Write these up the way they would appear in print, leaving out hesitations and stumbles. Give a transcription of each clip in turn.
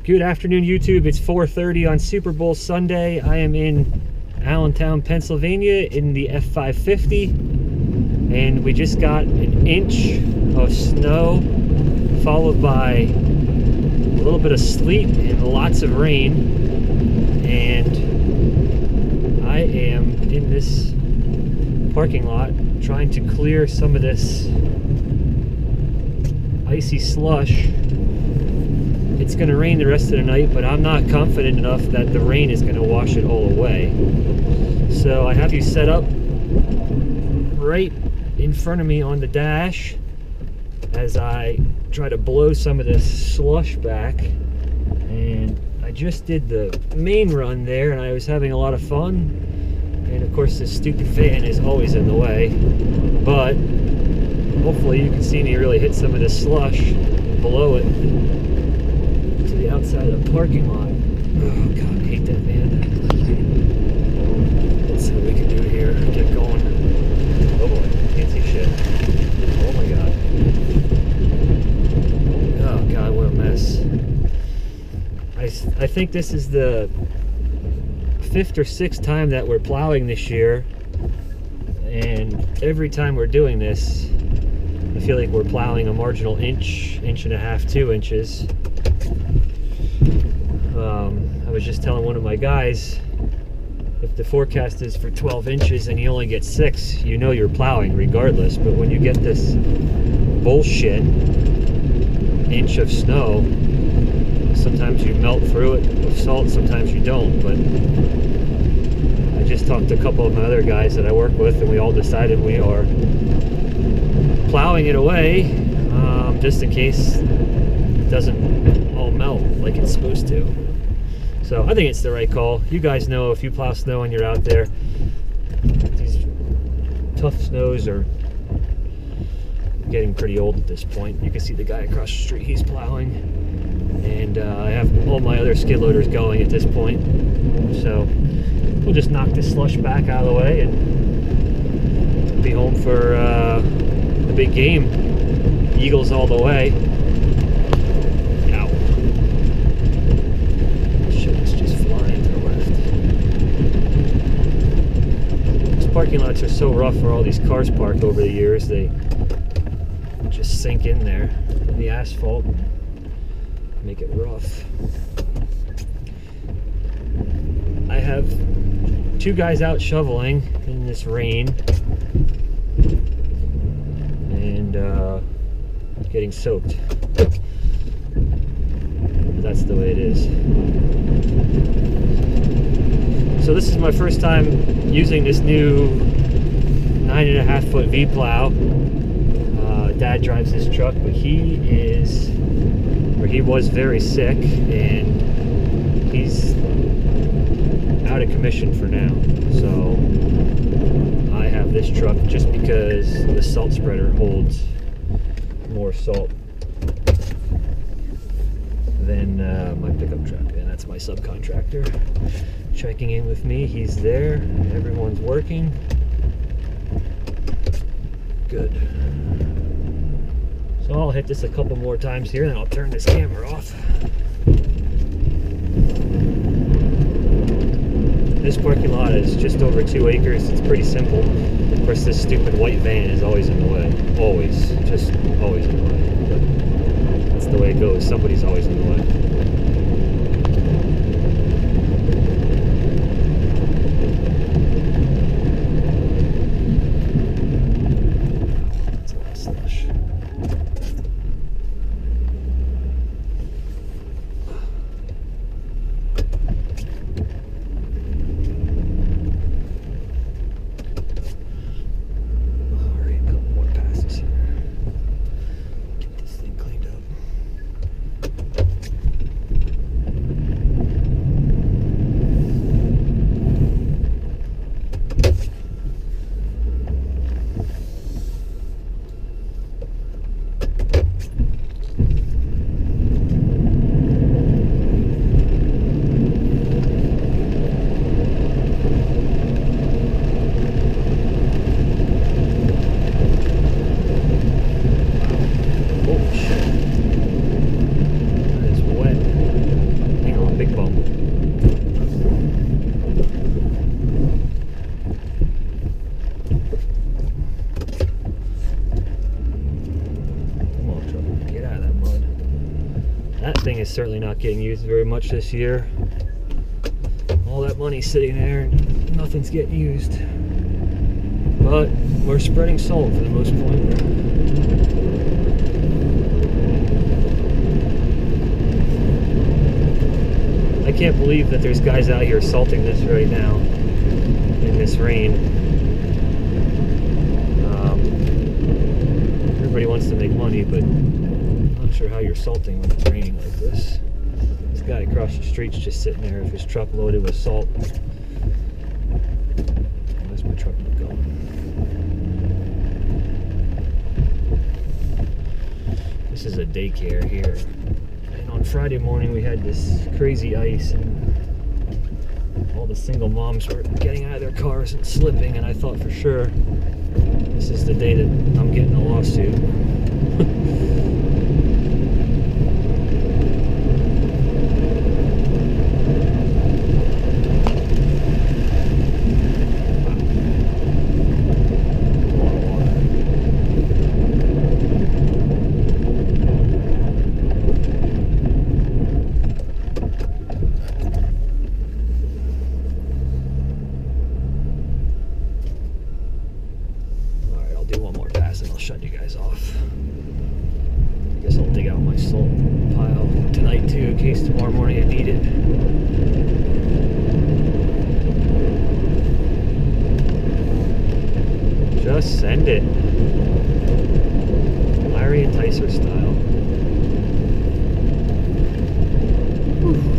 Good afternoon, YouTube. It's 4:30 on Super Bowl Sunday. I am in Allentown, Pennsylvania in the F550, and we just got an inch of snow followed by a little bit of sleet and lots of rain, and I am in this parking lot trying to clear some of this icy slush. It's going to rain the rest of the night, but I'm not confident enough that the rain is going to wash it all away. So I have you set up right in front of me on the dash as I try to blow some of this slush back. And I just did the main run there and I was having a lot of fun. And of course this stupid fan is always in the way. But hopefully you can see me really hit some of this slush and blow it to the outside of the parking lot. Oh God, I hate that van. Let's see what we can do here. Get going. Oh boy, can't see shit. Oh my God. Oh God, what a mess. I think this is the 5th or 6th time that we're plowing this year, and every time we're doing this I feel like we're plowing a marginal inch, inch and a half, 2 inches. I was just telling one of my guys, if the forecast is for 12 inches and you only get 6, you know you're plowing regardless. But when you get this bullshit inch of snow, sometimes you melt through it with salt, sometimes you don't. But I just talked to a couple of my other guys that I work with, and we all decided we are plowing it away, just in case it doesn't all melt like it's supposed to. So I think it's the right call. You guys know, if you plow snow and you're out there, these tough snows are getting pretty old at this point. You can see the guy across the street, he's plowing, and I have all my other skid loaders going at this point. So we'll just knock this slush back out of the way and be home for the big game. Eagles all the way. Ow. Shit, it's just flying to the left. These parking lots are so rough where all these cars park over the years. They just sink in there in the asphalt and make it rough. I have 2 guys out shoveling in this rain and getting soaked. That's the way it is. So this is my first time using this new 9.5 foot V plow. Dad drives this truck, but he was very sick and he's out of commission for now. So I have this truck just because the salt spreader holds more salt than my pickup truck. And that's my subcontractor checking in with me. He's there. Everyone's working. Good. So I'll hit this a couple more times here, and then I'll turn this camera off. This parking lot is just over 2 acres. It's pretty simple. Of course, this stupid white van is always in the way. Always. Just always in the way. But that's the way it goes. Somebody's always in the way. That's a lot of slush. That thing is certainly not getting used very much this year. All that money sitting there and nothing's getting used. But we're spreading salt for the most part. I can't believe that there's guys out here salting this right now in this rain. Everybody wants to make money, but I'm not sure how you're salting when it's raining like this. This guy across the street's just sitting there with his truck loaded with salt. Where's my truck going? This is a daycare here. And on Friday morning we had this crazy ice and all the single moms were getting out of their cars and slipping, and I thought for sure this is the day that I'm getting a lawsuit. Do one more pass and I'll shut you guys off. I guess I'll dig out my salt pile tonight too, in case tomorrow morning I need it. Just send it. Larry Enticer style. Whew.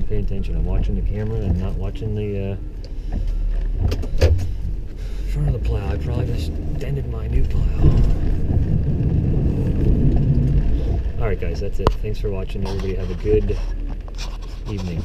Pay attention. I'm watching the camera and not watching the front of the plow. I probably just dented my new plow. Alright guys, that's it. Thanks for watching. Everybody have a good evening.